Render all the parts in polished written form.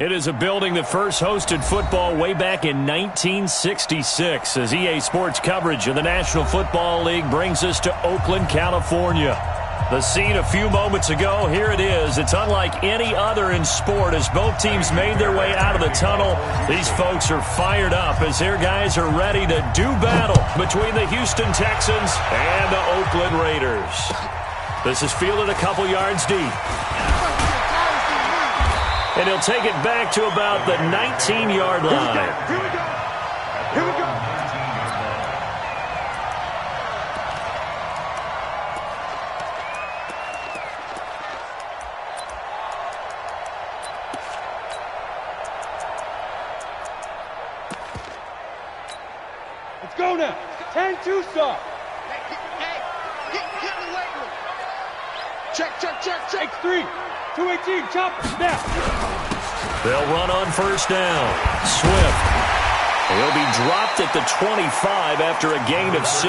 It is a building that first hosted football way back in 1966 as EA Sports coverage of the National Football League brings us to Oakland, California. The scene a few moments ago, here it is. It's unlike any other in sport as both teams made their way out of the tunnel. These folks are fired up as their guys are ready to do battle between the Houston Texans and the Oakland Raiders. This is fielded a couple yards deep. And he'll take it back to about the 19-yard line. Here we go. Here we go. Let's go now. 10-2 stop. Hey, get in the weight room. Check. Take 3. 218, chopper, snap. They'll run on first down. Swift. He'll be dropped at the 25 after a gain of 6.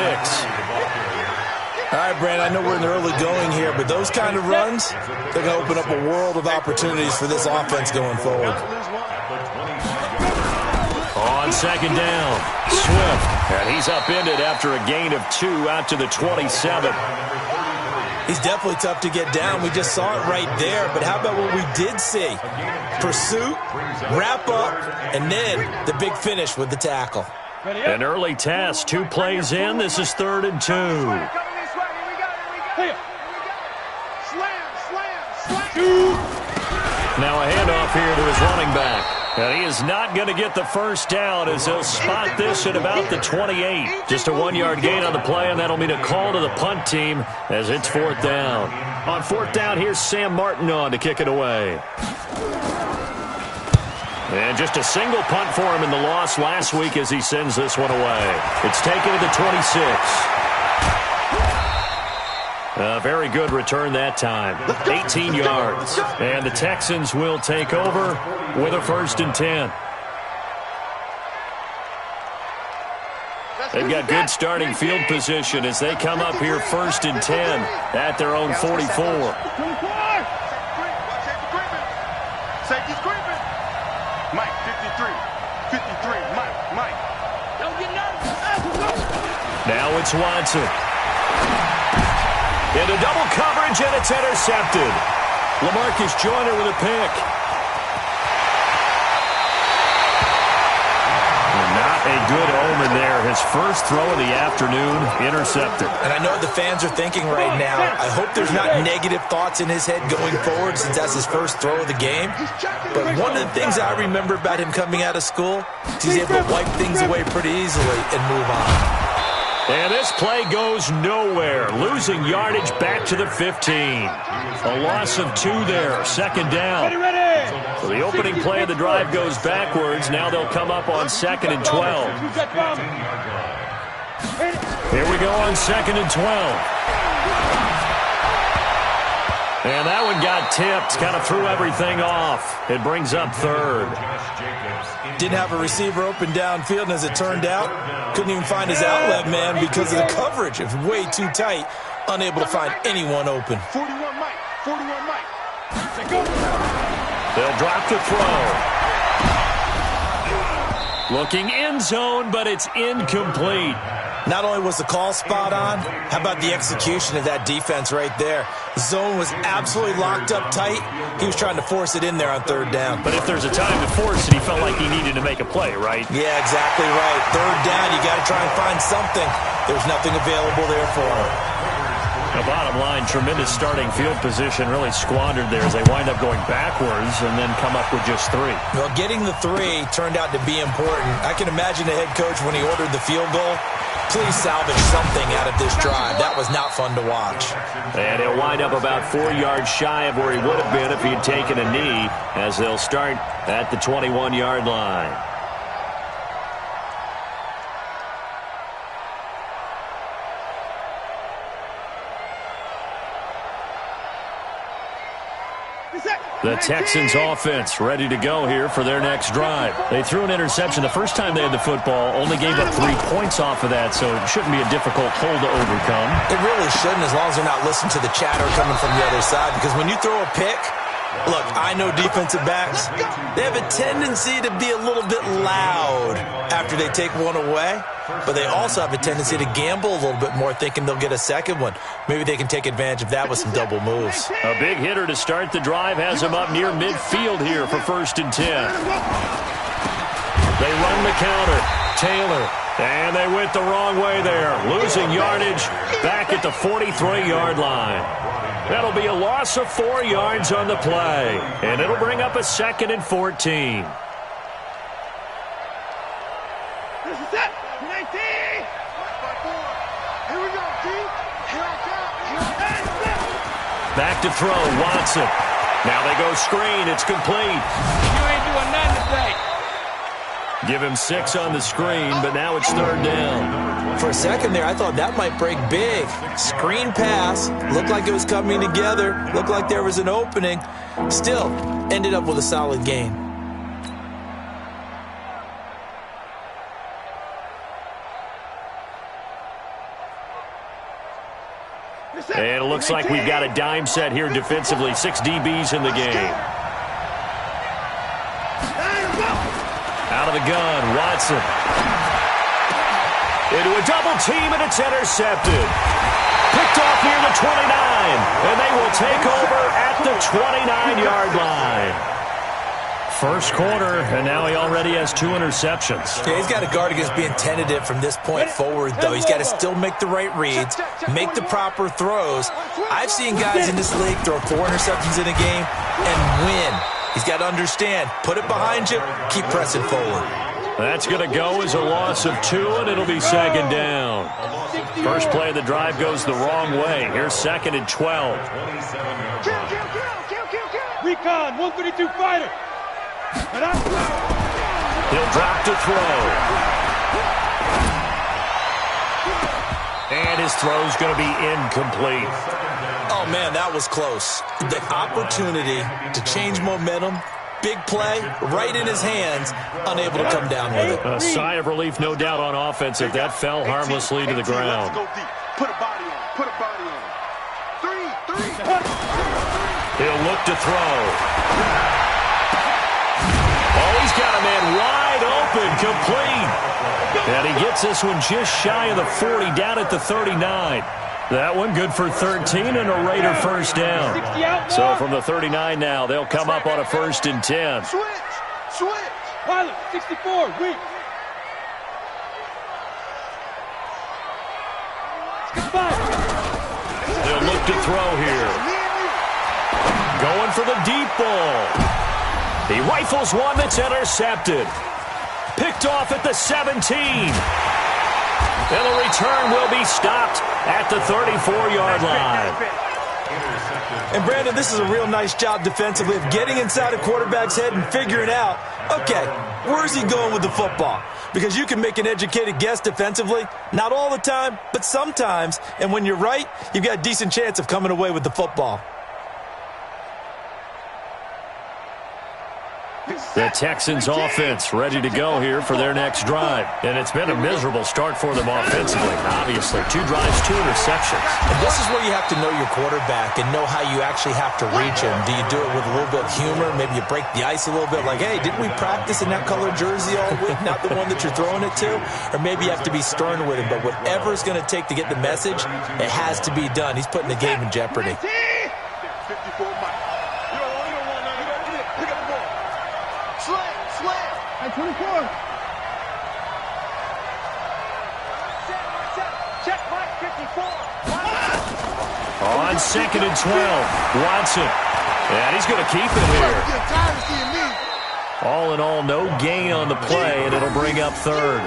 All right, Brandon, I know we're in the early going here, but those kind of runs, they're going to open up a world of opportunities for this offense going forward. On second down, Swift. And he's upended after a gain of 2 out to the 27. He's definitely tough to get down. We just saw it right there. But how about what we did see? Pursuit, wrap up, and then the big finish with the tackle. An early test, 2 plays in. This is 3rd and 2. Now a handoff here to his running back. And he is not going to get the first down as he'll spot this at about the 28. Just a 1-yard gain on the play, and that'll mean a call to the punt team as it's 4th down. On 4th down, here's Sam Martin on to kick it away. And just a single punt for him in the loss last week as he sends this one away. It's taken to the 26. A very good return that time. 18 yards. And the Texans will take over with a 1st and 10. They've got good starting field position as they come up here 1st and 10 at their own 44. Safety's creeping. Mike, 53. 53, Mike. Don't get nervous. Now it's Watson. Into double coverage, and it's intercepted. LaMarcus Joyner with a pick. And not a good omen there. His first throw of the afternoon, intercepted. And I know what the fans are thinking right now. I hope there's not negative thoughts in his head going forward since that's his first throw of the game. But one of the things I remember about him coming out of school, he's able to wipe things away pretty easily and move on. And this play goes nowhere. Losing yardage back to the 15. A loss of 2 there. 2nd down. So the opening play of the drive goes backwards. Now they'll come up on 2nd and 12. Here we go on 2nd and 12. And that one got tipped. Kind of threw everything off. It brings up 3rd. Didn't have a receiver open downfield, and as it turned out, couldn't even find his outlet man because of the coverage. It was way too tight, unable to find anyone open. 41 Mike. They'll drop the throw. Looking end zone, but it's incomplete. Not only was the call spot on, how about the execution of that defense right there? The zone was absolutely locked up tight. He was trying to force it in there on 3rd down. But if there's a time to force it, he felt like he needed to make a play, right? Yeah, exactly right. 3rd down, you got to try and find something. There's nothing available there for him. The bottom line, tremendous starting field position, really squandered there as they wind up going backwards and then come up with just 3. Well, getting the 3 turned out to be important. I can imagine the head coach when he ordered the field goal. Please salvage something out of this drive. That was not fun to watch. And he'll wind up about 4 yards shy of where he would have been if he had taken a knee as they'll start at the 21-yard line. The Texans offense ready to go here for their next drive. They threw an interception the first time they had the football, only gave up 3 points off of that, so it shouldn't be a difficult hole to overcome. It really shouldn't, as long as they're not listening to the chatter coming from the other side, because when you throw a pick, Look, I know defensive backs, they have a tendency to be a little bit loud after they take one away, but they also have a tendency to gamble a little bit more, thinking they'll get a second one. Maybe they can take advantage of that with some double moves. A big hitter to start the drive has him up near midfield here for 1st and 10. They run the counter. Taylor. And they went the wrong way there. Losing yardage back at the 43-yard line. That'll be a loss of 4 yards on the play. And it'll bring up a 2nd and 14. This is it. 19. Here we go, D. Here I come. Back to throw. Watson. Now they go screen. It's complete. You ain't doing nothing today. Give him 6 on the screen, but now it's 3rd down. For a second there, I thought that might break big. Screen pass. Looked like it was coming together. Looked like there was an opening. Still, ended up with a solid gain. And it looks like we've got a dime set here defensively. 6 DBs in the game. Out of the gun, Watson. Into a double team, and it's intercepted. Picked off near the 29, and they will take over at the 29-yard line. First quarter, and now he already has 2 interceptions. Yeah, he's got to guard against being tentative from this point forward, though. He's got to still make the right reads, make the proper throws. I've seen guys in this league throw 4 interceptions in a game and win. He's got to understand, put it behind you, keep pressing forward. That's going to go as a loss of 2, and it'll be 2nd down. First play of the drive goes the wrong way. Here's 2nd and 12. Recon, 132 fighter. He'll drop to throw. And his throw's going to be incomplete. Oh, man, that was close. The opportunity to change momentum, big play, right in his hands, unable to come down with it. A sigh of relief, no doubt, on offense if that fell harmlessly to the ground. Put a body on. Put a body on. 3. He'll look to throw. Oh, he's got a man wide open, complete. And he gets this one just shy of the 40, down at the 39. That one good for 13 and a Raider first down. So from the 39 now, they'll come up on a 1st and 10. Switch. Pilot, 64, weak. They'll look to throw here. Going for the deep ball. He rifles one that's intercepted. Picked off at the 17. And the return will be stopped at the 34-yard line. And, Brandon, this is a real nice job defensively of getting inside a quarterback's head and figuring out, okay, where's he going with the football? Because you can make an educated guess defensively, not all the time, but sometimes. And when you're right, you've got a decent chance of coming away with the football. The Texans offense ready to go here for their next drive. And it's been a miserable start for them offensively. Obviously, 2 drives, 2 interceptions. And this is where you have to know your quarterback and know how you actually have to reach him. Do you do it with a little bit of humor? Maybe you break the ice a little bit like, hey, didn't we practice in that colored jersey all week? Not the one that you're throwing it to? Or maybe you have to be stern with him. But whatever it's going to take to get the message, it has to be done. He's putting the game in jeopardy. 54 Mike. Slam. Hey, 24. Check Mike, 54. On 2nd and 12, Watson. And he's going to keep it here. All in all, no gain on the play, and it'll bring up 3rd.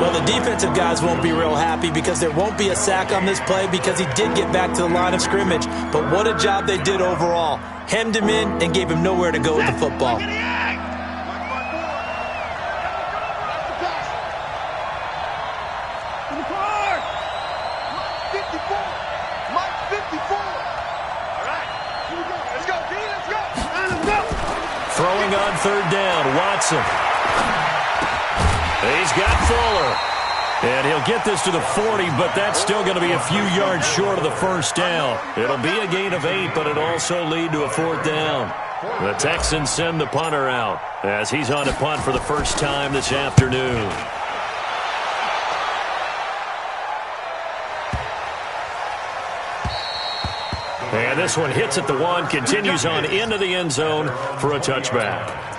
Well, the defensive guys won't be real happy because there won't be a sack on this play because he did get back to the line of scrimmage. But what a job they did overall. Hemmed him in and gave him nowhere to go with the football. Throwing on 3rd down, Watson. He's got Fuller. And he'll get this to the 40, but that's still going to be a few yards short of the first down. It'll be a gain of 8, but it'll also lead to a 4th down. The Texans send the punter out as he's on to punt for the first time this afternoon. And this one hits at the 1, continues on into the end zone for a touchback.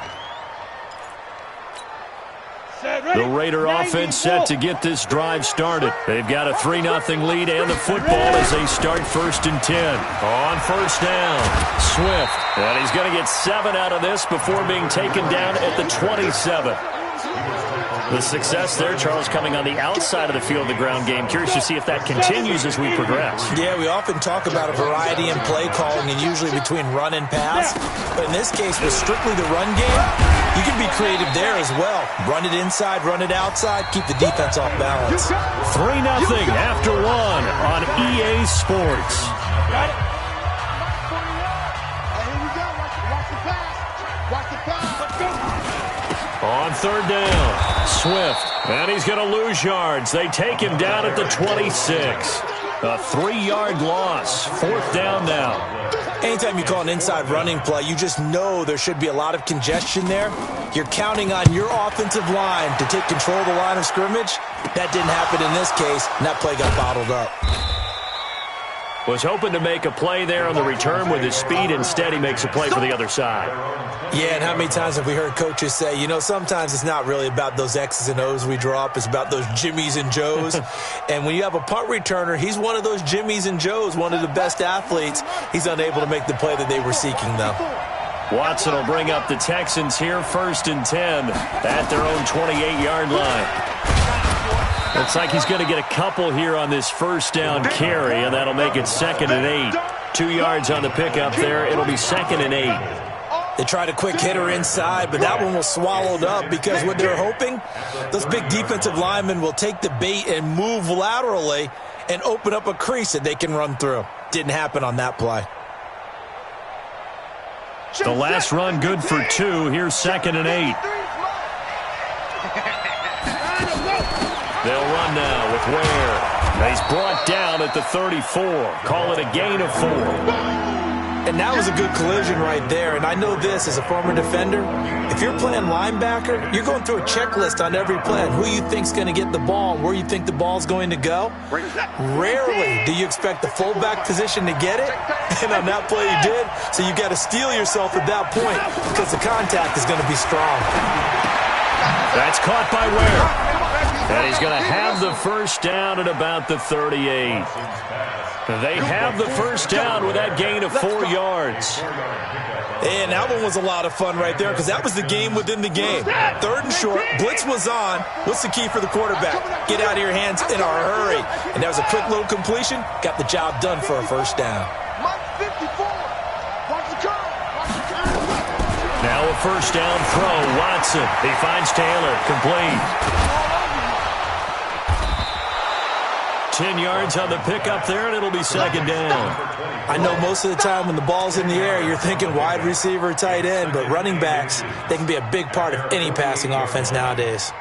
The Raider offense set to get this drive started. They've got a 3-0 lead and the football as they start 1st and 10. On first down, Swift. And he's going to get 7 out of this before being taken down at the 27. The success there, Charles, coming on the outside of the field, the ground game. Curious to see if that continues as we progress. Yeah, we often talk about a variety in play calling and usually between run and pass. But in this case, with strictly the run game, you can be creative there as well. Run it inside, run it outside, keep the defense off balance. 3-0 after 1 on EA Sports. Got it. Here we go. Watch the pass. Watch the pass. Let's go. On 3rd down, Swift. And he's going to lose yards. They take him down at the 26. A 3-yard loss. 4th down now. Anytime you call an inside running play, you just know there should be a lot of congestion there. You're counting on your offensive line to take control of the line of scrimmage. That didn't happen in this case, and that play got bottled up. Was hoping to make a play there on the return with his speed. Instead, he makes a play for the other side. Yeah, and how many times have we heard coaches say, you know, sometimes it's not really about those X's and O's we draw up. It's about those Jimmies and Joes. And when you have a punt returner, he's one of those Jimmies and Joes, one of the best athletes. He's unable to make the play that they were seeking, though. Watson will bring up the Texans here 1st and 10 at their own 28-yard line. Looks like he's going to get a couple here on this first down carry, and that'll make it 2nd and 8. 2 yards on the pickup there. It'll be 2nd and 8. They tried a quick hitter inside, but that one was swallowed up because what they're hoping, those big defensive linemen will take the bait and move laterally and open up a crease that they can run through. Didn't happen on that play. The last run good for 2. Here's 2nd and 8. They'll run now with Ware. He's brought down at the 34. Call it a gain of 4. And that was a good collision right there. And I know this as a former defender. If you're playing linebacker, you're going through a checklist on every play on who you think's going to get the ball and where you think the ball's going to go. Rarely do you expect the fullback position to get it. And on that play you did. So you got to steel yourself at that point because the contact is going to be strong. That's caught by Ware. And he's going to have the first down at about the 38. They have the first down with that gain of 4 yards. And that one was a lot of fun right there because that was the game within the game. 3rd and short, blitz was on. What's the key for the quarterback? Get out of your hands in a hurry. And that was a quick little completion. Got the job done for a first down. Now a first down throw. Watson. He finds Taylor. Complete. 10 yards on the pickup there, and it'll be 2nd down. I know most of the time when the ball's in the air, you're thinking wide receiver, tight end, but running backs, they can be a big part of any passing offense nowadays.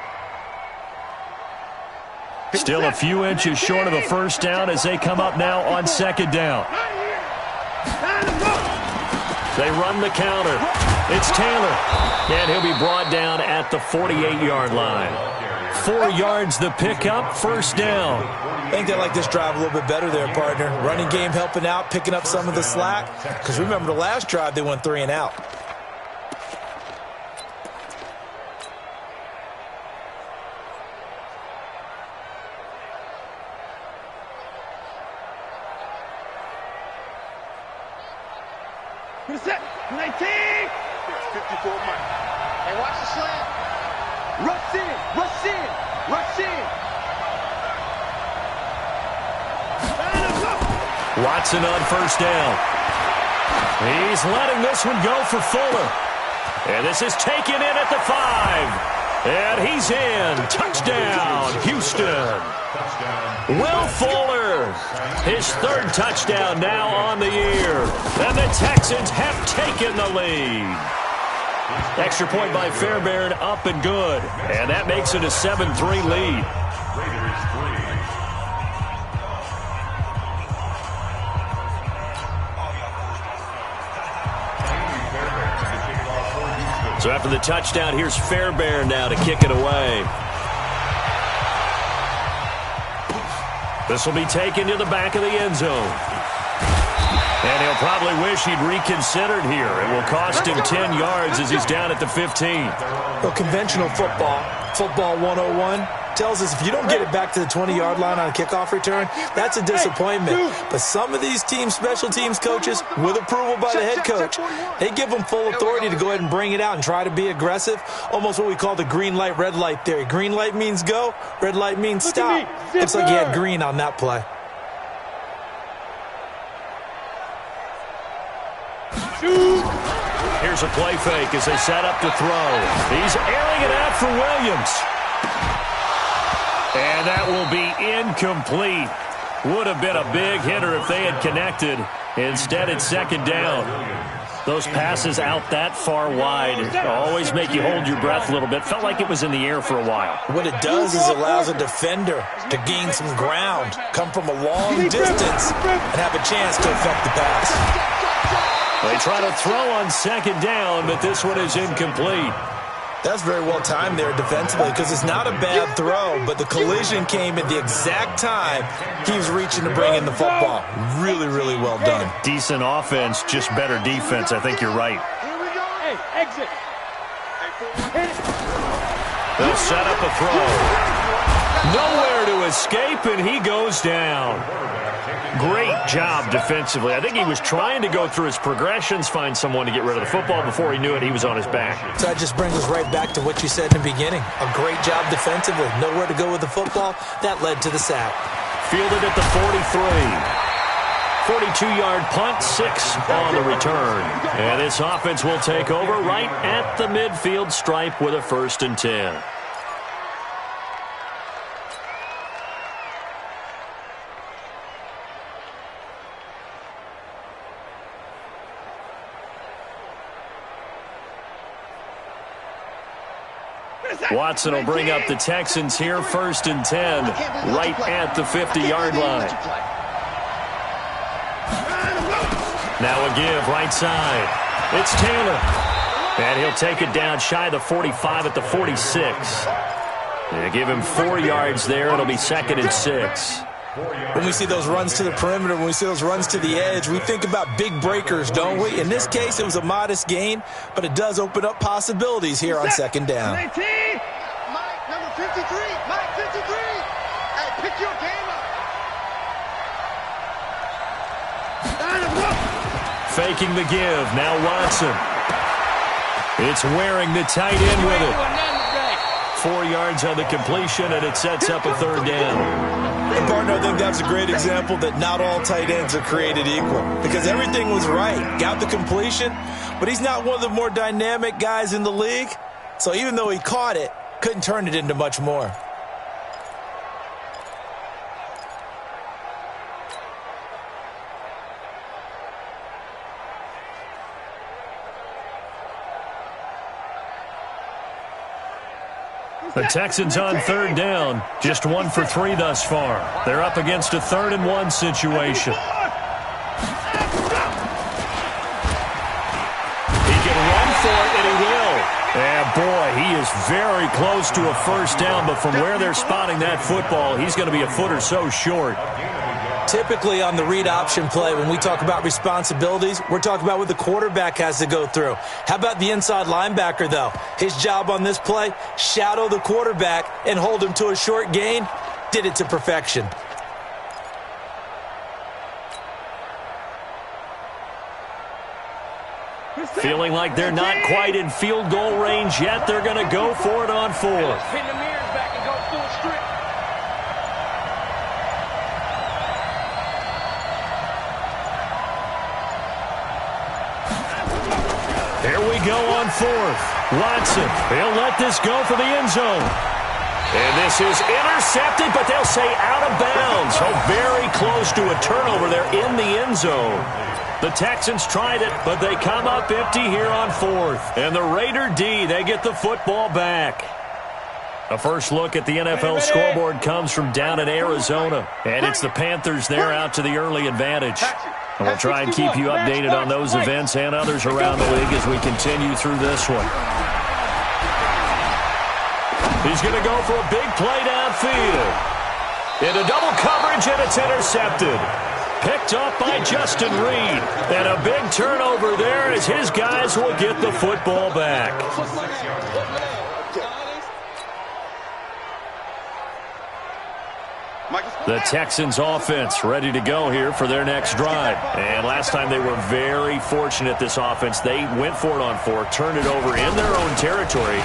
Still a few inches short of a first down as they come up now on 2nd down. They run the counter. It's Taylor, and he'll be brought down at the 48-yard line. 4 yards the pickup, first down. I think they like this drive a little bit better there, partner. Running game helping out, picking up some of the slack. Because remember the last drive, they went 3 and out. Set. 19. 54 Mike. Hey, watch the slant. Rush in. Rush in. Rush in. Watson on first down. He's letting this one go for Fuller. And this is taken in at the 5. And he's in. Touchdown, Houston. Will Fuller, his 3rd touchdown now on the year. And the Texans have taken the lead. Extra point by Fairbairn, up and good. And that makes it a 7-3 lead. So after the touchdown, here's Fairbairn now to kick it away. This will be taken to the back of the end zone. And he'll probably wish he'd reconsidered here. It will cost him 10 yards as he's down at the 15. Well, conventional football 101, tells us if you don't get it back to the 20-yard line on a kickoff return, that's a disappointment. But some of these special teams coaches, with approval by the head coach, they give them full authority to go ahead and bring it out and try to be aggressive, almost what we call the green light, red light theory. Green light means go, red light means stop. Looks like he had green on that play. Here's a play fake as they set up to throw. He's airing it out for Williams. And that will be incomplete. Would have been a big hitter if they had connected. Instead, it's second down. Those passes out that far wide always make you hold your breath a little bit. Felt like it was in the air for a while. What it does is allows a defender to gain some ground, come from a long distance, and have a chance to affect the pass. They try to throw on second down, but this one is incomplete. That's very well timed there defensively because it's not a bad throw, but the collision came at the exact time he was reaching to bring in the football. Really, really well done. Decent offense, just better defense. I think you're right. Hey, exit. They'll set up a throw. Nowhere to escape, and he goes down. Great job defensively. I think he was trying to go through his progressions, find someone to get rid of the football. Before he knew it, he was on his back. So that just brings us right back to what you said in the beginning. A great job defensively. Nowhere to go with the football. That led to the sack. Fielded at the 43. 42-yard punt, 6 on the return. And this offense will take over right at the midfield stripe with a 1st and 10. Watson will bring up the Texans here, 1st and 10, right at the 50-yard line. Now a give, right side. It's Taylor. And he'll take it down shy of the 45 at the 46. They give him 4 yards there. It'll be 2nd and 6. When we see those runs to the perimeter, when we see those runs to the edge, we think about big breakers, don't we? In this case, it was a modest gain, but it does open up possibilities here on 2nd down. Mike, number 53. Mike, 53. Hey, pick your game up. Faking the give. Now Watson. It's wearing the tight end with it. 4 yards on the completion, and it sets up a 3rd down. And, partner, I think that's a great example that not all tight ends are created equal because everything was right. Got the completion, but he's not one of the more dynamic guys in the league. So even though he caught it, couldn't turn it into much more. The Texans on 3rd down, just 1 for 3 thus far. They're up against a 3rd and 1 situation. He can run for it, and he will. And boy, he is very close to a 1st down, but from where they're spotting that football, he's going to be a foot or so short. Typically on the read option play, when we talk about responsibilities, we're talking about what the quarterback has to go through. How about the inside linebacker, though? His job on this play, shadow the quarterback and hold him to a short gain. Did it to perfection. Feeling like they're not quite in field goal range yet. They're going to go for it on 4th. Pin the mirrors back and go full strip. Here we go on 4th. Watson, he'll let this go for the end zone. And this is intercepted, but they'll say out of bounds. So very close to a turnover there in the end zone. The Texans tried it, but they come up empty here on 4th. And the Raider D, they get the football back. A first look at the NFL scoreboard comes from down in Arizona. And it's the Panthers there out to the early advantage. And we'll try and keep you updated on those events and others around the league as we continue through this one. He's going to go for a big play downfield. Into double coverage, and it's intercepted. Picked off by Justin Reed. And a big turnover there as his guys will get the football back. The Texans offense ready to go here for their next drive. And last time they were very fortunate, this offense. They went for it on 4, turned it over in their own territory,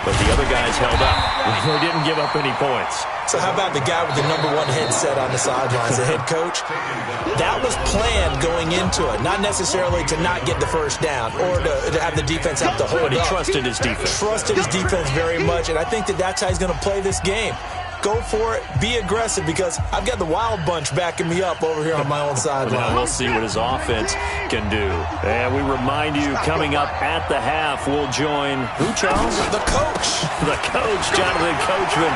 but the other guys held up. They didn't give up any points. So how about the guy with the #1 headset on the sidelines, the head coach? That was planned going into it, not necessarily to not get the first down or to have the defense have to hold up. But he trusted his defense. Trusted his defense very much, and I think that's how he's going to play this game. Go for it. Be aggressive, because I've got the wild bunch backing me up over here on my own sideline. Now we'll see what his offense can do. And we remind you, coming up at the half, we'll join who, Charles? The coach. The coach, Jonathan Coachman,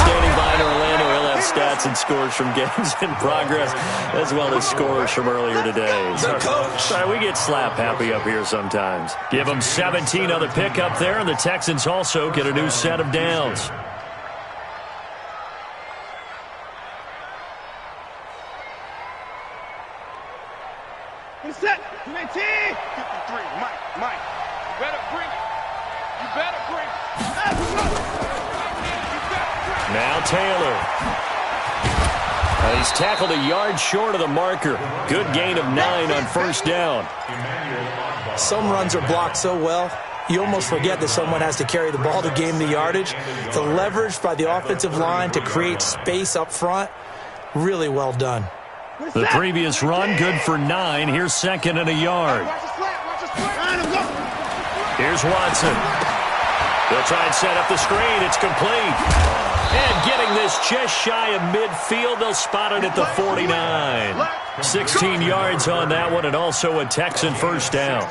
standing by in Orlando. He'll have stats and scores from games in progress, as well as scores from earlier today. The coach. Sorry, we get slap happy up here sometimes. Give them 17 on the pickup there, and the Texans also get a new set of downs. Set. 19. 53. Mike. You better bring it. You better bring it. Now Taylor. He's tackled a yard short of the marker. Good gain of 9 on first down. Some runs are blocked so well, you almost forget that someone has to carry the ball to gain the yardage. The leverage by the offensive line to create space up front, really well done. The previous run, good for 9. Here's second and a yard. Here's Watson. They'll try and set up the screen. It's complete. And getting this just shy of midfield, they'll spot it at the 49. 16 yards on that one, and also a Texan first down.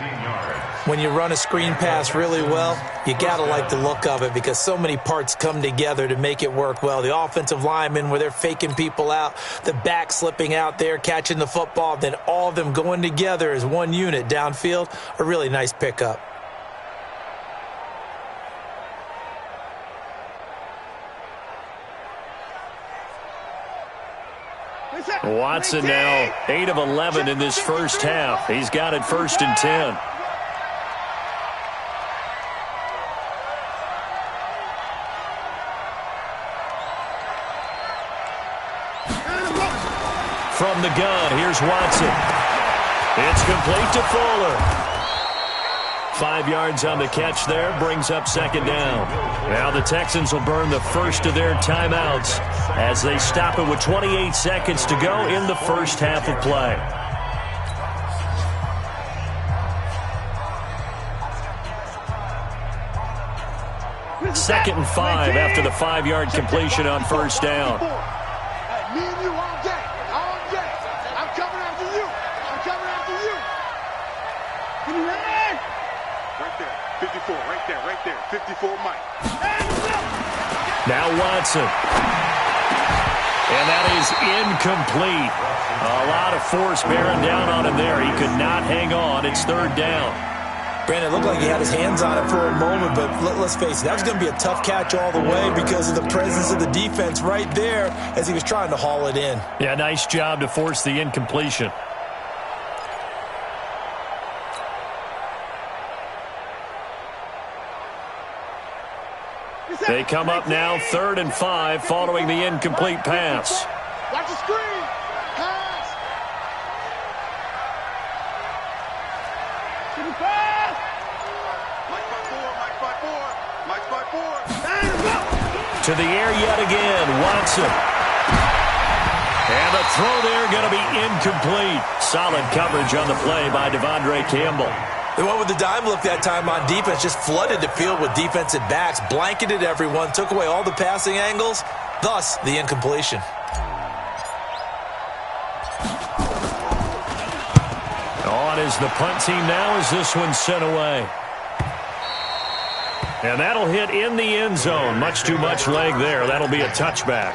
When you run a screen pass really well, you got to like the look of it, because so many parts come together to make it work well. The offensive linemen, where they're faking people out, the back slipping out there, catching the football, then all of them going together as one unit downfield. A really nice pickup. Watson now 8 of 11 in this first half. He's got it 1st and 10. From the gun, here's Watson. It's complete to Fuller. 5 yards on the catch there, brings up second down. Now the Texans will burn the first of their timeouts as they stop it with 28 seconds to go in the first half of play. Second and 5 after the 5-yard completion on first down. Me and you all day. All day. I'm coming after you. I'm coming after you. Right there. 54. Right there. Right there. 54 Mike. Now Watson. And that is incomplete. A lot of force bearing down on him there. He could not hang on. It's third down. Brandon, it looked like he had his hands on it for a moment, but let's face it, that was going to be a tough catch all the way because of the presence of the defense right there as he was trying to haul it in. Yeah, nice job to force the incompletion. They come up now 3rd and 5 following the incomplete pass. Watch the screen. Pass. Mike by four. To the air yet again, Watson. And the throw there going to be incomplete. Solid coverage on the play by Devondre Campbell. They went with the dime look that time on defense, just flooded the field with defensive backs, blanketed everyone, took away all the passing angles, thus the incompletion. On is the punt team now as this one's sent away. And that'll hit in the end zone. Much too much leg there. That'll be a touchback.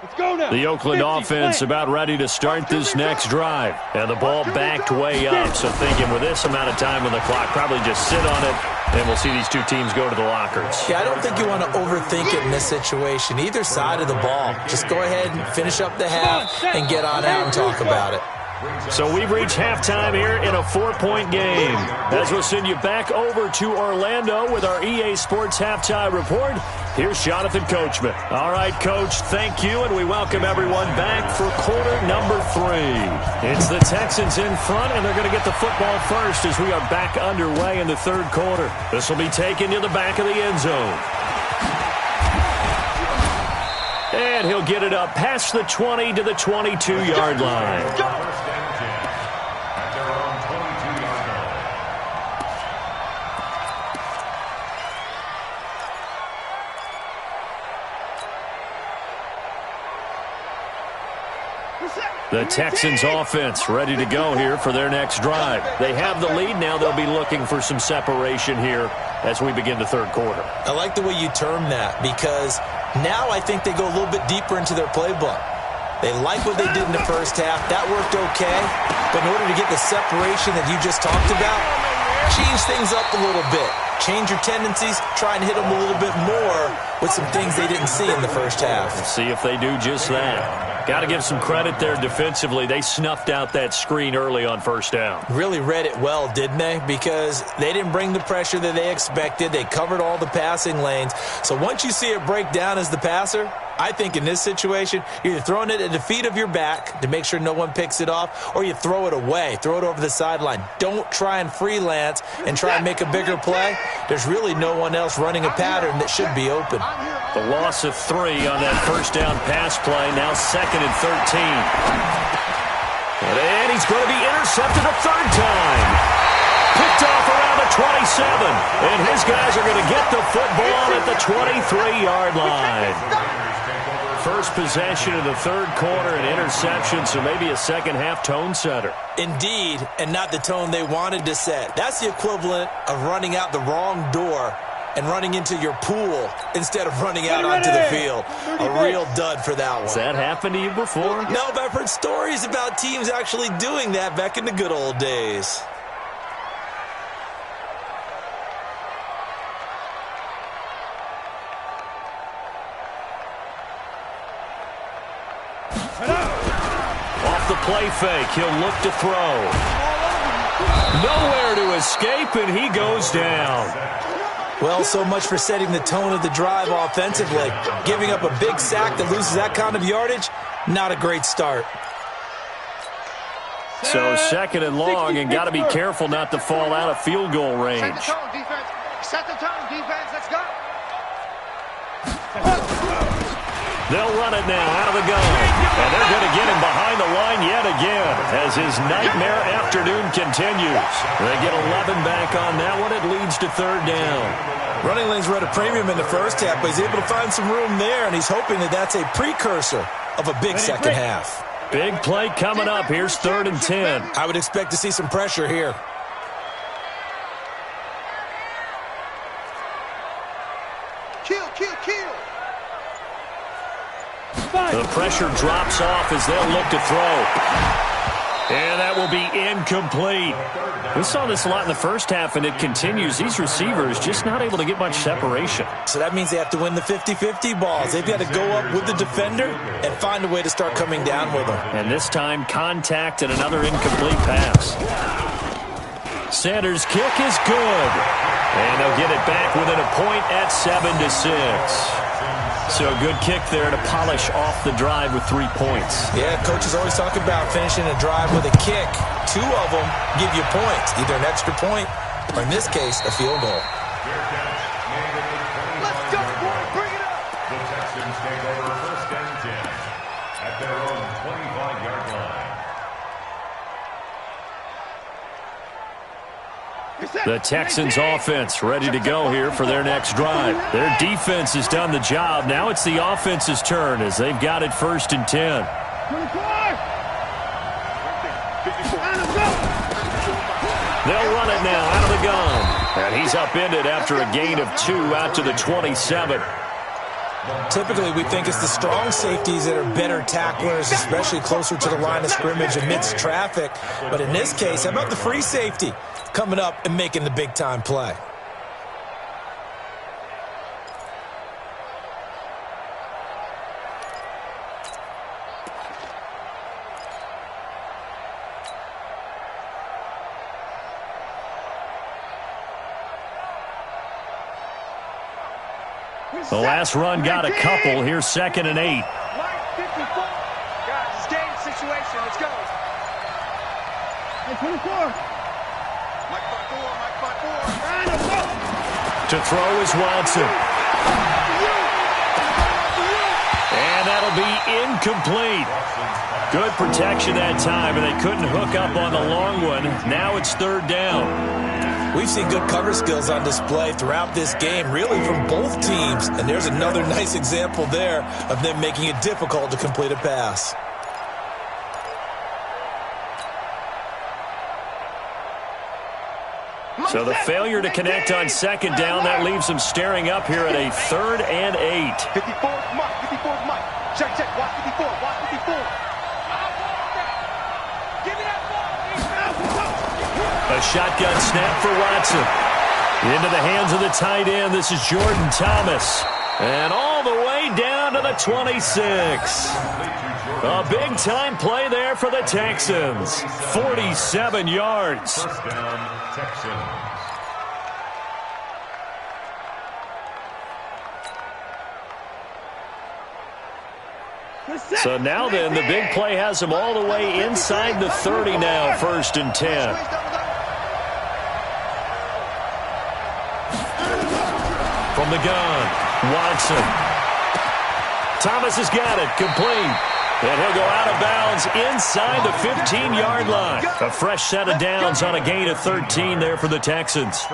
Let's go now. The Oakland offense about ready to start this next drive. And the ball backed way up. So thinking with this amount of time on the clock, probably just sit on it, and we'll see these two teams go to the lockers. Yeah, I don't think you want to overthink it in this situation. Either side of the ball. Just go ahead and finish up the half and get on out and talk about it. So we've reached halftime here in a 4-point game. As we'll send you back over to Orlando with our EA Sports Halftime Report, here's Jonathan Coachman. All right, Coach, thank you, and we welcome everyone back for quarter number 3. It's the Texans in front, and they're going to get the football first as we are back underway in the third quarter. This will be taken to the back of the end zone. And he'll get it up past the 20 to the 22-yard line. The Texans offense ready to go here for their next drive. They have the lead. Now they'll be looking for some separation here as we begin the third quarter. I like the way you term that because now I think they go a little bit deeper into their playbook. They like what they did in the first half. That worked okay. But in order to get the separation that you just talked about, change things up a little bit. Change your tendencies. Try and hit them a little bit more with some things they didn't see in the first half. Let's see if they do just that. Got to give some credit there defensively. They snuffed out that screen early on first down. Really read it well, didn't they? Because they didn't bring the pressure that they expected. They covered all the passing lanes. So once you see it break down as the passer, I think in this situation, you're either throwing it at the feet of your back to make sure no one picks it off, or you throw it away, throw it over the sideline. Don't try and freelance and try and make a bigger play. There's really no one else running a pattern that should be open. The loss of 3 on that first down pass play, now 2nd and 13. And he's going to be intercepted a third time. Picked off around the 27. And his guys are going to get the football at the 23-yard line. First possession of the third quarter, an interception, so maybe a second-half tone setter. Indeed, and not the tone they wanted to set. That's the equivalent of running out the wrong door and running into your pool instead of running out onto the field. A real dud for that one. Has that happened to you before? No, but I've heard stories about teams actually doing that back in the good old days. Off the play fake, he'll look to throw. Nowhere to escape, and he goes down. Well, so much for setting the tone of the drive offensively. Giving up a big sack that loses that kind of yardage, not a great start. So 2nd and long, and got to be careful not to fall out of field goal range. Set the tone, defense. Set the tone, defense. Let's go. They'll run it now out of the gun. And they're going to get him behind the line yet again as his nightmare afternoon continues. They get 11 back on that one. It leads to third down. Running lanes were at a premium in the first half, but he's able to find some room there, and he's hoping that that's a precursor of a big second half. Big play coming up. Here's 3rd and 10. I would expect to see some pressure here. Kill, kill, kill. The pressure drops off as they'll look to throw. And that will be incomplete. We saw this a lot in the first half, and it continues. These receivers just not able to get much separation. So that means they have to win the 50-50 balls. They've got to go up with the defender and find a way to start coming down with them. And this time, contact and another incomplete pass. Sanders' kick is good. And they'll get it back within a point at 7-6. So a good kick there to polish off the drive with 3 points. Yeah, coaches always talk about finishing a drive with a kick. 2 of them give you points, either an extra point or, in this case, a field goal. Let's go, boy. Bring it up. The Texans take over 1st and 10 at their own 25-yard line. The Texans offense ready to go here for their next drive. Their defense has done the job. Now it's the offense's turn as they've got it 1st and 10. They'll run it now out of the gun. And he's upended after a gain of 2 out to the 27. Typically, we think it's the strong safeties that are better tacklers, especially closer to the line of scrimmage amidst traffic. But in this case, how about the free safety coming up and making the big-time play? The last run got a couple. Here's 2nd and 8. Line 54. Guys, it's game situation. Let's go. Hey, 24. Mike 5-4. To throw is Watson. And that'll be incomplete. Good protection that time, and they couldn't hook up on the long one. Now it's 3rd down. We've seen good cover skills on display throughout this game, really from both teams. And there's another nice example there of them making it difficult to complete a pass. So the failure to connect on 2nd down, that leaves them staring up here at a 3rd and 8. 54, Mike. 54, Mike. Check. Watch 54. Watch 54. Give me that ball. A shotgun snap for Watson. Into the hands of the tight end. This is Jordan Thomas. And all the way down to the 26. A big-time play there for the Texans. 47 yards. First down, Texans. So now then, the big play has them all the way inside the 30 now, 1st and 10. From the gun, Watson. Thomas has got it, complete. And he'll go out of bounds inside the 15-yard line. A fresh set of downs on a gain of 13 there for the Texans.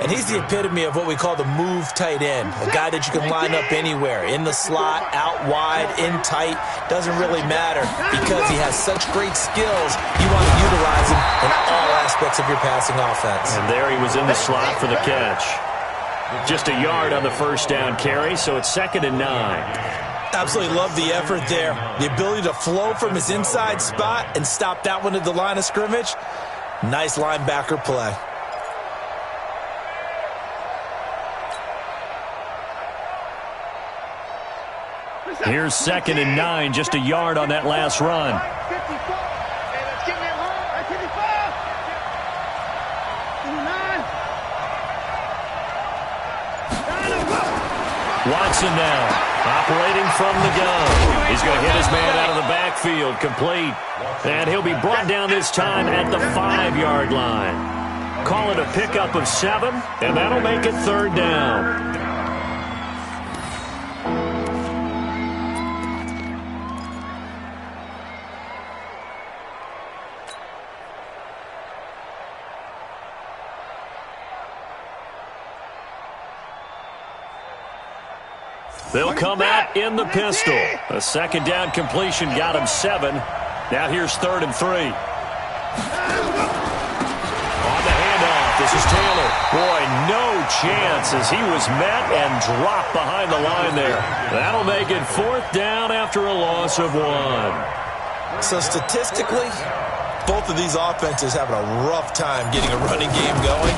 And he's the epitome of what we call the move tight end. A guy that you can line up anywhere. In the slot, out wide, in tight. Doesn't really matter because he has such great skills. You want to utilize him in all aspects of your passing offense. And there he was in the slot for the catch. Just a yard on the 1st down carry, so it's 2nd and 9. Absolutely love the effort there. The ability to flow from his inside spot and stop that one at the line of scrimmage. Nice linebacker play. Here's 2nd and 9, just a yard on that last run. 54. And it's getting it home. 55. 59. Watson now. Operating from the gun. He's going to hit his man out of the backfield, complete. And he'll be brought down this time at the 5-yard line. Call it a pickup of 7, and that'll make it 3rd down. They'll come out in the pistol. A 2nd down completion got him 7. Now here's 3rd and 3. On the handoff, this is Taylor. Boy, no chance as he was met and dropped behind the line there. That'll make it 4th down after a loss of 1. So statistically, both of these offenses having a rough time getting a running game going.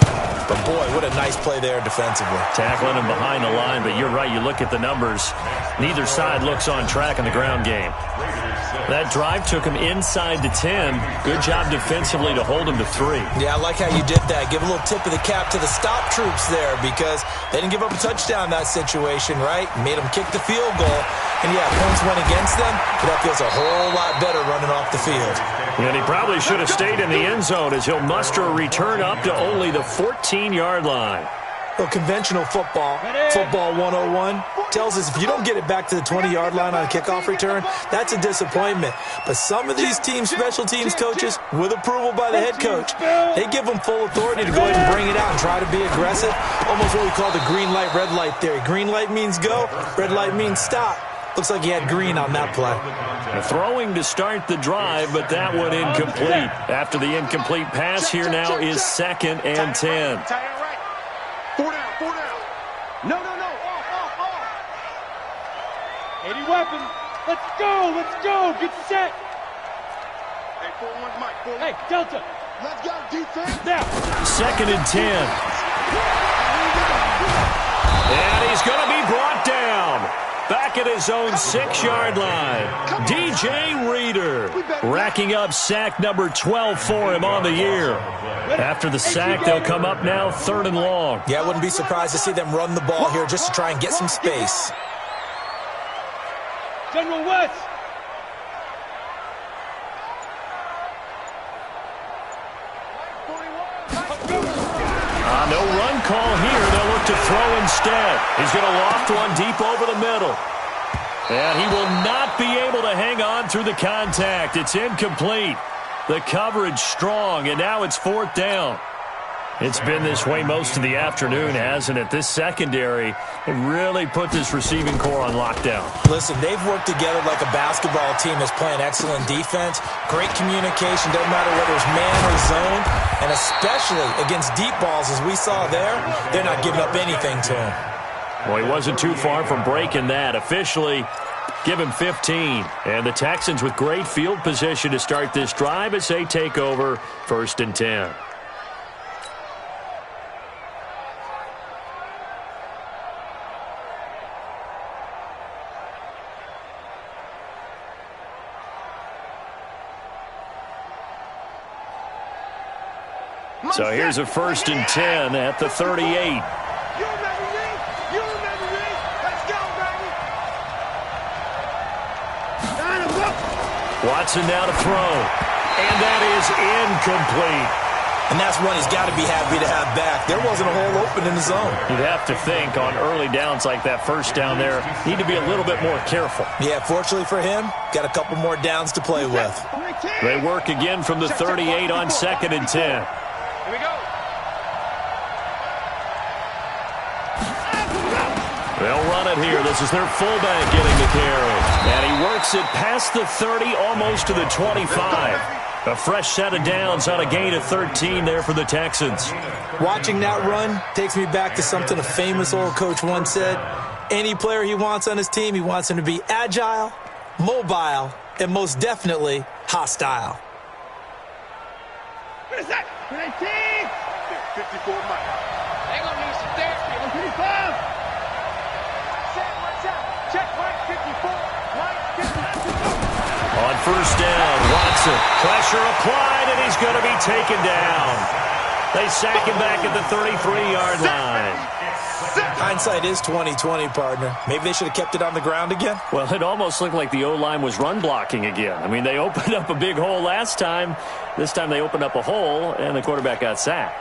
But, boy, what a nice play there defensively. Tackling him behind the line, but you're right. You look at the numbers. Neither side looks on track in the ground game. That drive took him inside the 10. Good job defensively to hold him to 3. Yeah, I like how you did that. Give a little tip of the cap to the stop troops there because they didn't give up a touchdown in that situation, right? Made them kick the field goal. And, yeah, points went against them, but that feels a whole lot better running off the field. And he probably should have stayed in the end zone as he'll muster a return up to only the 14-yard line. Well, conventional football 101, tells us if you don't get it back to the 20-yard line on a kickoff return, that's a disappointment. But some of these teams, special teams coaches, with approval by the head coach, they give them full authority to go ahead and bring it out and try to be aggressive. Almost what we call the green light, red light theory. Green light means go, red light means stop. Looks like he had green on that play. Throwing to start the drive, but that one incomplete. After the incomplete pass, here now is 2nd and 10. Tie it right. 4 down. No. Off. 80 weapons. Let's go. Let's go. Get set. Hey, 4-1, Mike. 4-1. Hey, Delta. Let's go, defense. Now. 2nd and 10. And he's going to be brought down. Back at his own 6-yard line. DJ Reader racking up sack number 12 for him on the year. After the sack, they'll come up now 3rd and long. Yeah, I wouldn't be surprised to see them run the ball here just to try and get some space. General West. No run call here. They'll look to throw instead. He's going to loft one deep over the middle. And he will not be able to hang on through the contact. It's incomplete. The coverage strong, and now it's 4th down. It's been this way most of the afternoon, hasn't it? This secondary really put this receiving core on lockdown. Listen, they've worked together like a basketball team that's playing excellent defense. Great communication, doesn't matter whether it's man or zone. And especially against deep balls, as we saw there, they're not giving up anything to him. Well, he wasn't too far from breaking that. Officially, give him 15. And the Texans with great field position to start this drive as they take over 1st and 10. So here's a 1st and 10 at the 38. You remember me? You remember me? Let's go, baby. Watson now to throw. And that is incomplete. And that's one he's got to be happy to have back. There wasn't a hole open in the zone. You'd have to think on early downs like that, 1st down there, need to be a little bit more careful. Yeah, fortunately for him, got a couple more downs to play with. They work again from the 38 on 2nd and 10. Here we go. They'll run it here. This is their fullback getting the carry. And he works it past the 30, almost to the 25. A fresh set of downs on a gain of 13 there for the Texans. Watching that run takes me back to something a famous old coach once said. Any player he wants on his team, he wants him to be agile, mobile, and most definitely hostile. What is that? 19. 54, Mike. They're going to need some therapy. 125. Check Mike 54. Mike 54. On 1st down, Watson. Pressure applied, and he's going to be taken down. They sack him back at the 33-yard line. Hindsight is 20/20, partner. Maybe they should have kept it on the ground again. Well, it almost looked like the O-line was run blocking again. I mean, they opened up a big hole last time. This time they opened up a hole, and the quarterback got sacked.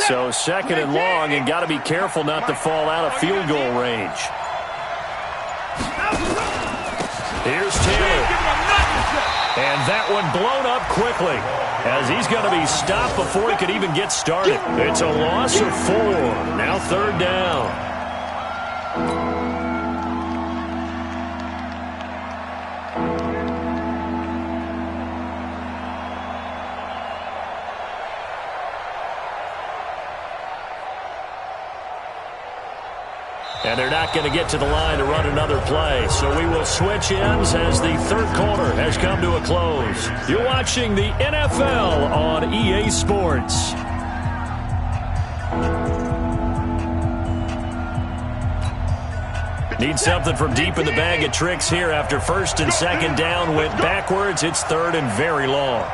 So 2nd and long, and got to be careful not to fall out of field goal range. Here's Taylor. And that one blown up quickly as he's going to be stopped before he could even get started. It's a loss of 4. Now 3rd down. And they're not going to get to the line to run another play. So we will switch ends as the 3rd quarter has come to a close. You're watching the NFL on EA Sports. Need something from deep in the bag of tricks here after 1st and 2nd down went backwards. It's 3rd and very long.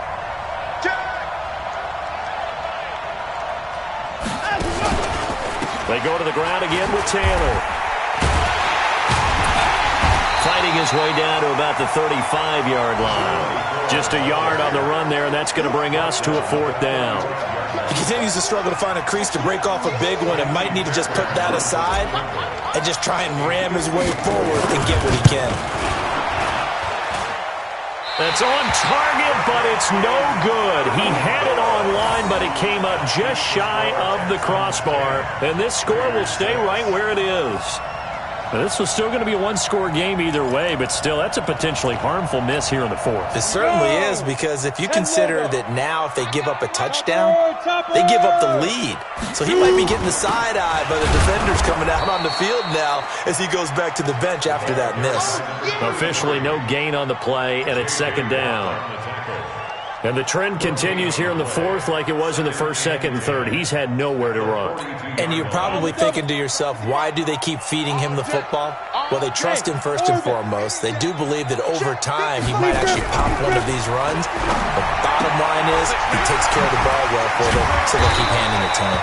They go to the ground again with Taylor. Fighting his way down to about the 35-yard line. Just a yard on the run there, and that's going to bring us to a 4th down. He continues to struggle to find a crease to break off a big one and might need to just put that aside and just try and ram his way forward and get what he can. That's on target, but it's no good. He had it on line, but it came up just shy of the crossbar. And this score will stay right where it is. Now, this was still going to be a one-score game either way, but still, that's a potentially harmful miss here in the fourth. It certainly is, because if you consider that now if they give up a touchdown, they give up the lead. So he might be getting the side eye by the defenders coming out on the field now as he goes back to the bench after that miss. Officially no gain on the play, and it's second down. And the trend continues here in the fourth like it was in the first, second, and third. He's had nowhere to run. And you're probably thinking to yourself, why do they keep feeding him the football? Well, they trust him first and foremost. They do believe that over time he might actually pop one of these runs. But bottom line is he takes care of the ball well for them, so they'll keep handing it to him.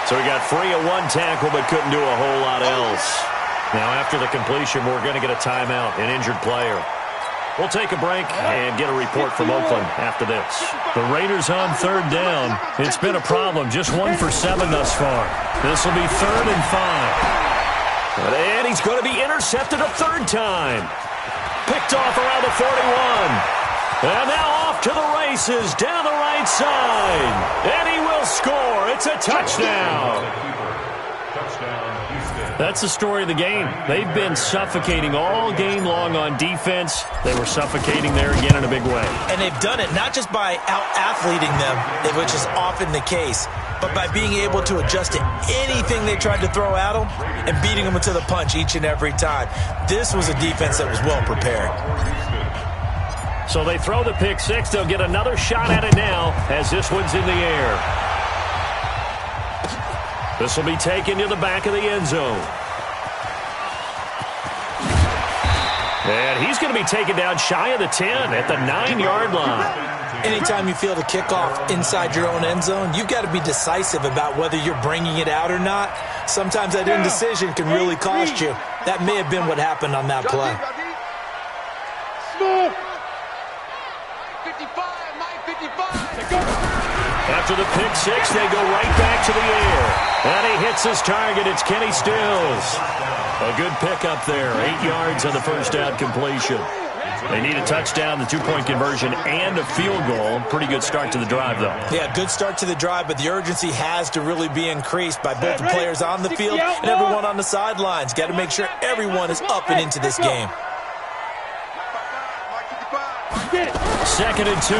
So he got free of one tackle but couldn't do a whole lot else. Now after the completion, we're going to get a timeout, an injured player. We'll take a break and get a report from Oakland after this. The Raiders on third down. It's been a problem. Just 1 for 7 thus far. This will be 3rd and 5. And he's going to be intercepted a third time. Picked off around the 41. And now off to the races down the right side. And he will score. It's a touchdown. That's the story of the game. They've been suffocating all game long on defense. They were suffocating there again in a big way. And they've done it not just by out-athleting them, which is often the case, but by being able to adjust to anything they tried to throw at them and beating them to the punch each and every time. This was a defense that was well prepared. So they throw the pick six. They'll get another shot at it now as this one's in the air. This will be taken to the back of the end zone. And he's going to be taken down shy of the 10 at the 9-yard line. Anytime you feel the kickoff inside your own end zone, you've got to be decisive about whether you're bringing it out or not. Sometimes that indecision can really cost you. That may have been what happened on that play. Small. 55, Mike 55. After the pick six, they go right back to the air. And he hits his target. It's Kenny Stills. A good pickup there. 8 yards on the first down completion. They need a touchdown, the two-point conversion, and a field goal. Pretty good start to the drive, though. Yeah, good start to the drive, but the urgency has to really be increased by both the players on the field and everyone on the sidelines. Got to make sure everyone is up and into this game. 2nd and 2.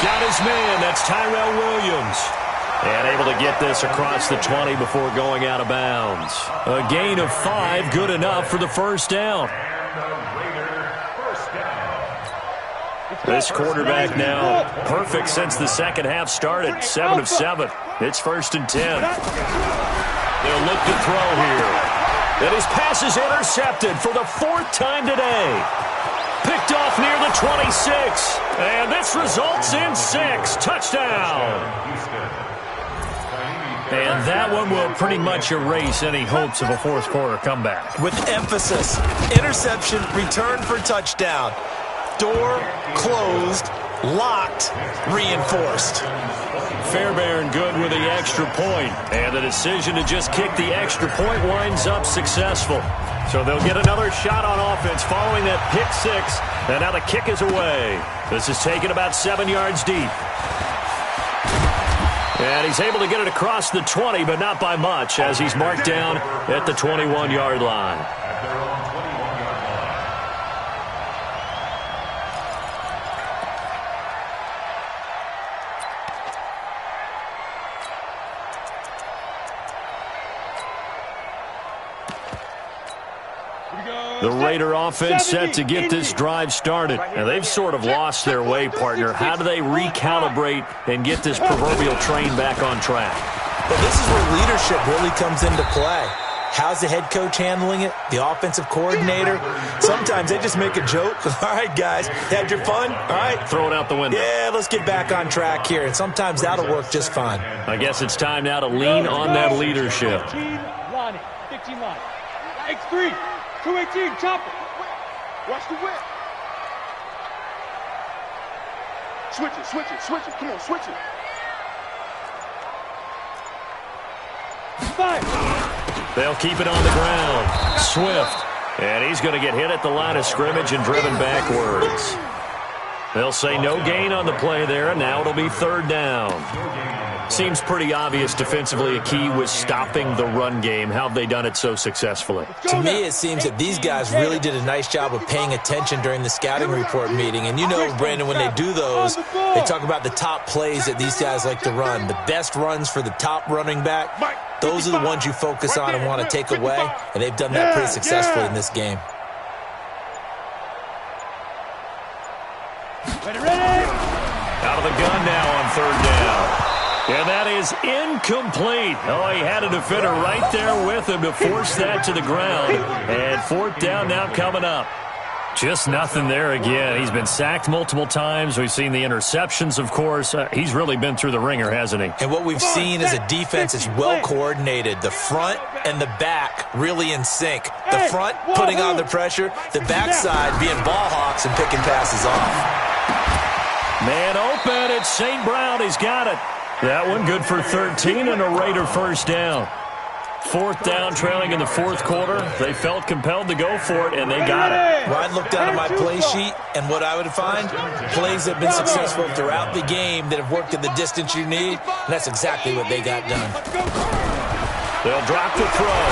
Got his man. That's Tyrell Williams. And able to get this across the 20 before going out of bounds. A gain of 5, good enough for the first down. This quarterback now perfect since the second half started. 7 of 7. It's 1st and 10. They'll look to throw here. And his pass is intercepted for the 4th time today. Picked off near the 26. And this results in 6. Touchdown. And that one will pretty much erase any hopes of a fourth quarter comeback. With emphasis, interception, return for touchdown. Door closed, locked, reinforced. Fairbairn good with the extra point. And the decision to just kick the extra point winds up successful. So they'll get another shot on offense following that pick six. And now the kick is away. This is taken about 7 yards deep. And he's able to get it across the 20, but not by much, as he's marked down at the 21-yard line. The Raider offense set to get this drive started. And they've sort of lost their way, partner. How do they recalibrate and get this proverbial train back on track? Well, this is where leadership really comes into play. How's the head coach handling it? The offensive coordinator? Sometimes they just make a joke. All right, guys, had your fun? All right. Throw it out the window. Yeah, let's get back on track here. And sometimes that'll work just fine. I guess it's time now to lean on that leadership. 15 line. X3. 218, chop it. Watch the whip. Switch it. Come on, switch it. 5. They'll keep it on the ground. Swift And he's going to get hit at the line of scrimmage and driven backwards. They'll say no gain on the play there, and now it'll be third down. Seems pretty obvious defensively a key was stopping the run game. How have they done it so successfully? To me, it seems that these guys really did a nice job of paying attention during the scouting report meeting. And you know, Brandon, when they do those, they talk about the top plays that these guys like to run. The best runs for the top running back, those are the ones you focus on and want to take away. And they've done that pretty successfully in this game. Out of the gun now on third down. And that is incomplete. Oh, he had a defender right there with him to force that to the ground. And fourth down now coming up. Just nothing there again. He's been sacked multiple times. We've seen the interceptions, of course. He's really been through the ringer, hasn't he? And what we've seen is a defense that's well coordinated. The front and the back really in sync. The front putting on the pressure. The backside being ball hawks and picking passes off. Man open. It's St. Brown. He's got it. That one good for 13 and a Raider first down. Fourth down, trailing in the fourth quarter. They felt compelled to go for it, and they got it. Well, I'd look down at my play sheet, and what I would find, plays that have been successful throughout the game that have worked at the distance you need, and that's exactly what they got done. They'll drop the throw.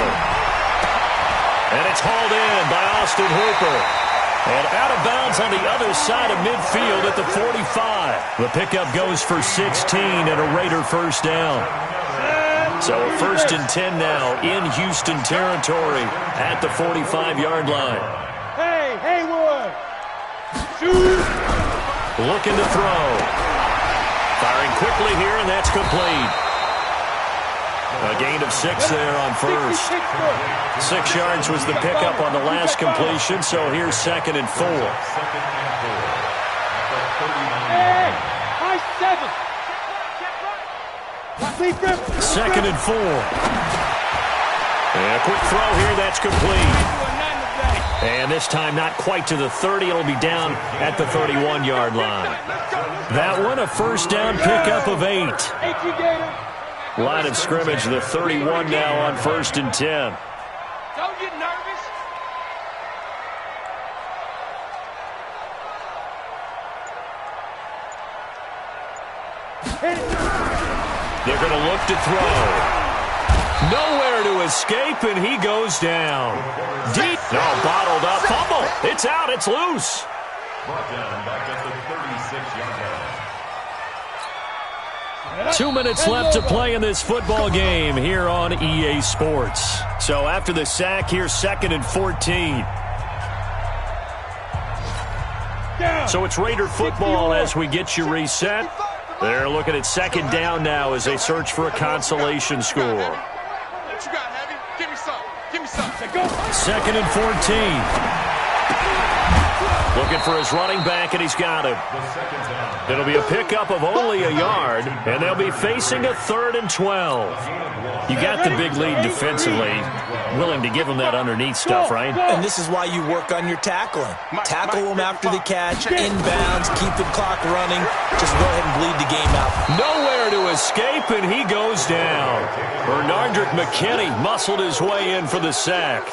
And it's hauled in by Austin Hooper. And out of bounds on the other side of midfield at the 45. The pickup goes for 16 and a Raider first down. So a first and 10 now in Houston territory at the 45-yard line. Hey, Haywood! Shoot! Looking to throw. Firing quickly here, and that's complete. A gain of 6 there on first. 6 yards was the pickup on the last completion, so here's second and 4. Hey, high 7. Second and 4. And a quick throw here, that's complete. And this time not quite to the 30. It'll be down at the 31-yard line. That one, a first down pickup of 8. Line of scrimmage, the 31 now on first and 10. Don't get nervous. They're going to look to throw. Nowhere to escape, and he goes down. Deep. No, bottled up. Fumble. It's out. It's loose. Brought down back at the 36-yard line. 2 minutes left to play in this football game here on EA Sports. So after the sack, here's second and 14. So it's Raider football as we get you reset. They're looking at second down now as they search for a consolation score. What you got, Heavy? Give me some. Give me some. Second and 14. Looking for his running back, and he's got it. It'll be a pickup of only a yard, and they'll be facing a third and 12. You got the big lead defensively. Willing to give them that underneath stuff, right? And this is why you work on your tackling. Tackle them after the catch, inbounds, keep the clock running. Just go ahead and bleed the game out. Nowhere to escape, and he goes down. Bernardrick McKinney muscled his way in for the sack.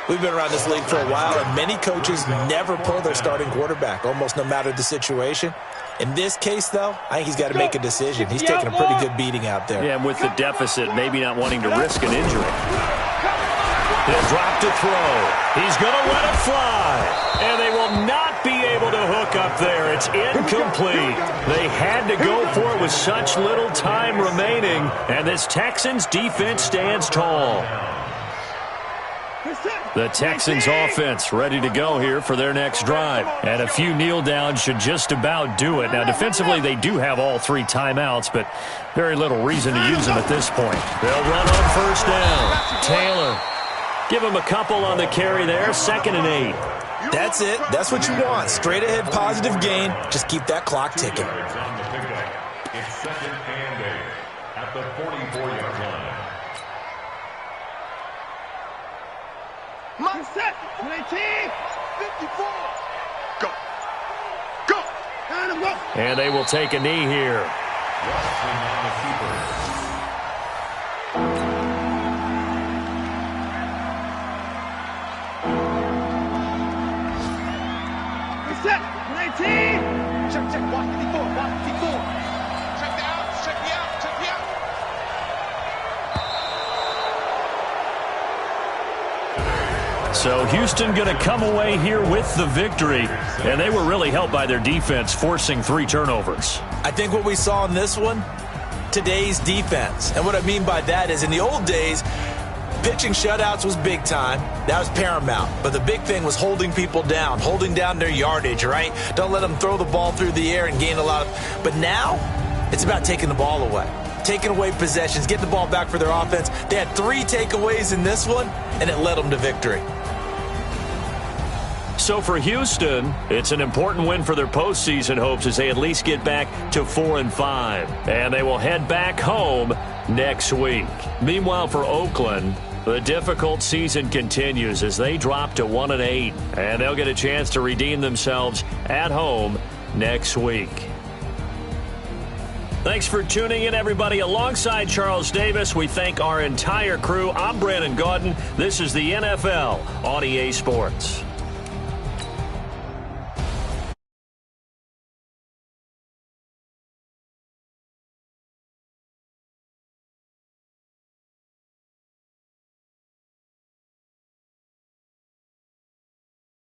We've been around this league for a while, and many coaches never pull their starting quarterback, almost no matter the situation. In this case, though, I think he's got to make a decision. He's taking a pretty good beating out there. Yeah, and with the deficit, maybe not wanting to risk an injury. He'll drop to throw. He's going to let it fly. And they will not be able to hook up there. It's incomplete. They had to go for it with such little time remaining. And this Texans defense stands tall. The Texans offense ready to go here for their next drive. And a few kneel downs should just about do it. Now, defensively, they do have all 3 timeouts, but very little reason to use them at this point. They'll run on first down. Taylor. Give him a couple on the carry there. Second and 8. That's it. That's what you want. Straight ahead positive gain. Just keep that clock ticking. It's second and 8 at the 44-yard line. My set, 19, 54. Go. Go. And they will take a knee here. Rushing on the keeper. So Houston going to come away here with the victory, and they were really helped by their defense forcing 3 turnovers. I think what we saw in this one, today's defense. And what I mean by that is in the old days, pitching shutouts was big time. That was paramount. But the big thing was holding people down, holding down their yardage, right? Don't let them throw the ball through the air and gain a lot of. But now, it's about taking the ball away. Taking away possessions, getting the ball back for their offense. They had 3 takeaways in this one, and it led them to victory. So for Houston, it's an important win for their postseason hopes as they at least get back to 4-5. And they will head back home next week. Meanwhile, for Oakland, the difficult season continues as they drop to 1-8. And they'll get a chance to redeem themselves at home next week. Thanks for tuning in, everybody. Alongside Charles Davis, we thank our entire crew. I'm Brandon Gaudin. This is the NFL on EA Sports.